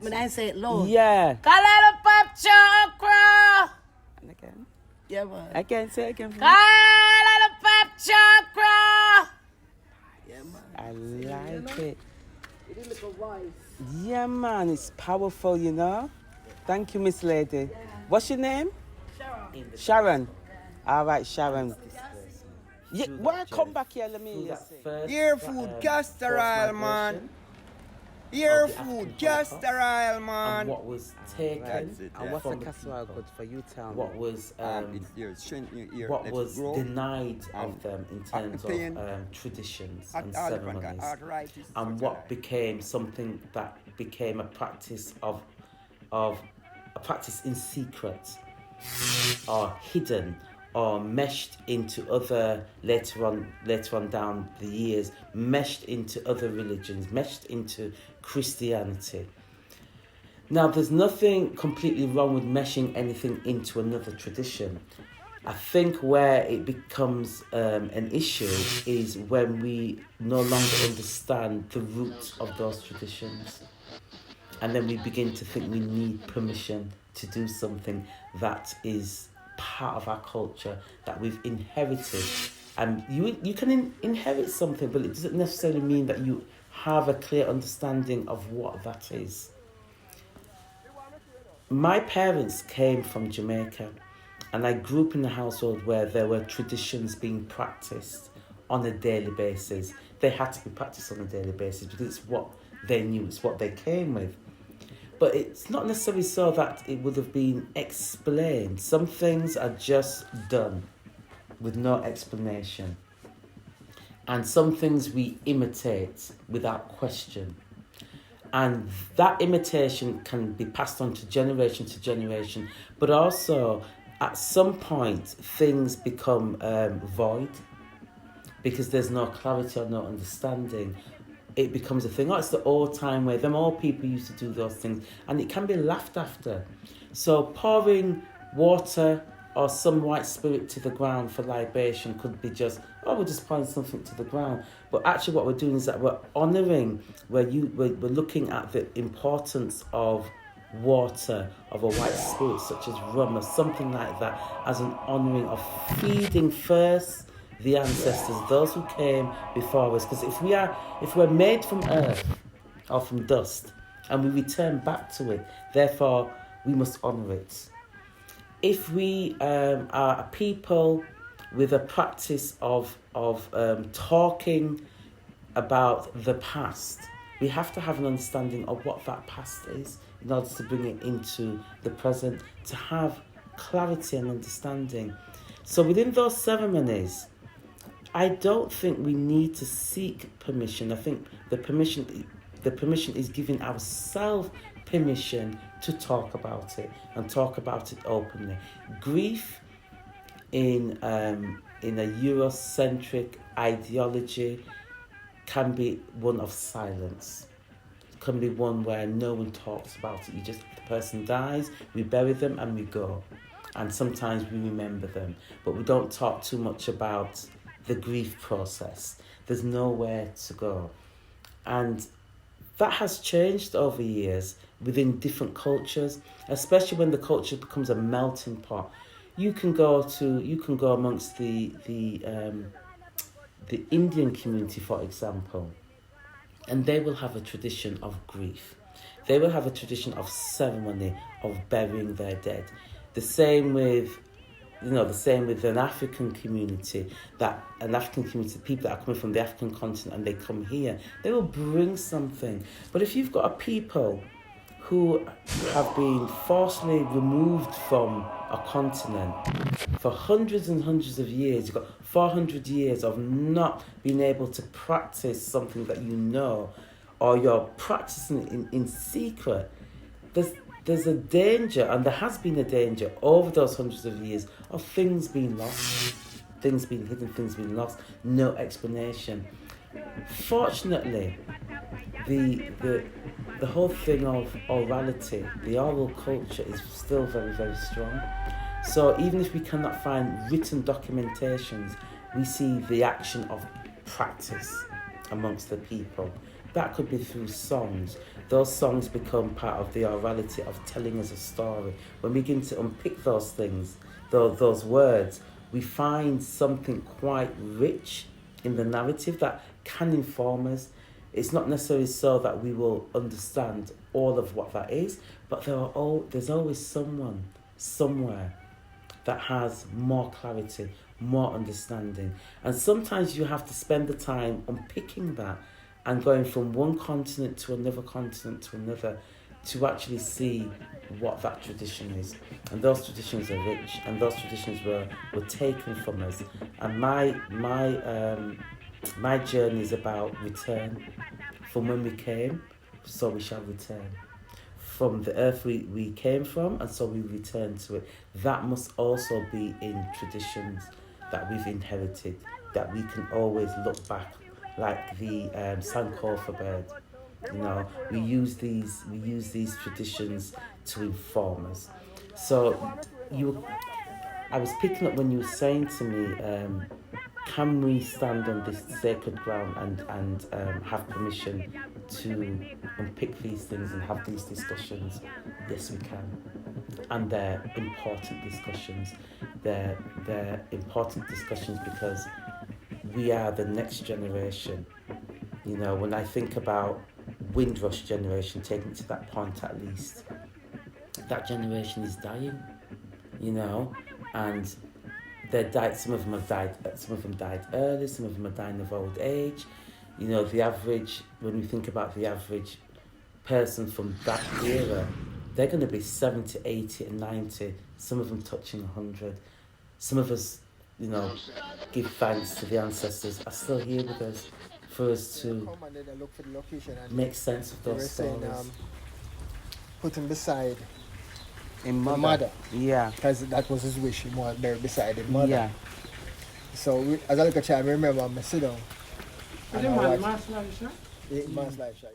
When I say it low. Yeah. Kalala pop chakra. And again. Yeah, man. Again, say it again. Kalala pop chakra. Yeah, man. I like it. It is like a voice. Yeah, man, it's powerful, you know. Thank you, Miss Lady. Yeah. What's your name? Sharon. Sharon. All right, Sharon. Yeah, why come back here? Let me Your food, castor oil, man. Your food, castor oil, man. And what was taken? And what's the castor oil good for? You tell me. What was what was denied of them in terms of traditions and ceremonies, and what became something that became a practice of a practice in secret or hidden or meshed into other later on down the years, meshed into other religions, meshed into Christianity. Now, there's nothing completely wrong with meshing anything into another tradition. I think where it becomes an issue is when we no longer understand the roots of those traditions. And then we begin to think we need permission to do something that is part of our culture that we've inherited. And you can inherit something, but it doesn't necessarily mean that you have a clear understanding of what that is. My parents came from Jamaica, and I grew up in a household where there were traditions being practiced on a daily basis. They had to be practiced on a daily basis because it's what they knew, it's what they came with. But it's not necessarily so that it would have been explained. Some things are just done with no explanation. And some things we imitate without question. And that imitation can be passed on to generation, but also at some point things become void because there's no clarity or no understanding. It becomes a thing. Oh, it's the old time way. Them old people used to do those things, and it can be laughed after. So pouring water or some white spirit to the ground for libation could be just, oh, we're just pouring something to the ground. But actually what we're doing is that we're honouring, we're looking at the importance of water, of a white spirit such as rum or something like that, as an honouring of feeding first the ancestors, those who came before us. Because if we're made from earth or from dust and we return back to it, therefore we must honour it. If we are a people with a practice of talking about the past, we have to have an understanding of what that past is in order to bring it into the present, to have clarity and understanding. So within those ceremonies, I don't think we need to seek permission. I think the permission is giving ourselves permission to talk about it and talk about it openly. Grief in a Eurocentric ideology can be one of silence. It can be one where no one talks about it. The person dies, we bury them and we go. And sometimes we remember them, but we don't talk too much about the grief process. There's nowhere to go. And that has changed over years within different cultures, especially when the culture becomes a melting pot. You can go amongst the Indian community, for example, and they will have a tradition of grief. They will have a tradition of ceremony of burying their dead. The same with an African community, people that are coming from the African continent and they come here, they will bring something. But if you've got a people who have been forcibly removed from a continent for hundreds and hundreds of years, you've got 400 years of not being able to practice something that you know, or you're practicing it in secret, there's a danger, and there has been a danger over those hundreds of years of things being lost, things being hidden, things being lost, no explanation. Fortunately, the whole thing of orality, the oral culture is still very, very strong. So even if we cannot find written documentations, we see the action of practice amongst the people. That could be through songs. Those songs become part of the orality of telling us a story. When we begin to unpick those things, those words, we find something quite rich in the narrative that can inform us. It's not necessarily so that we will understand all of what that is, but there's always someone, somewhere, that has more clarity, more understanding. And sometimes you have to spend the time unpicking that and going from one continent to another continent to another to actually see what that tradition is. And those traditions are rich, and those traditions were taken from us. And my journey is about return. From when we came, so we shall return. From the earth we came from, and so we return to it. That must also be in traditions that we've inherited, that we can always look back, like the Sankofa bird. You know, we use these traditions to inform us. So I was picking up when you were saying to me, can we stand on this sacred ground and have permission to unpick these things and have these discussions? Yes, we can. And they're important discussions. They're important discussions because we are the next generation. You know, when I think about Windrush generation, taking it to that point at least, that generation is dying, you know, and they died. Some of them died early, some of them are dying of old age. You know, the average, when we think about the average person from that era, they're going to be 70, 80 and 90, some of them touching 100. Some of us, you know, give thanks to the ancestors are still here with us for us to make sense of those stories. Put him beside In the mother. mother, Yeah. because that was his wish. He wanted there beside the mother. Yeah. So as a little child, I remember I sit down and I watched Mass live shot? Mass Live Shot.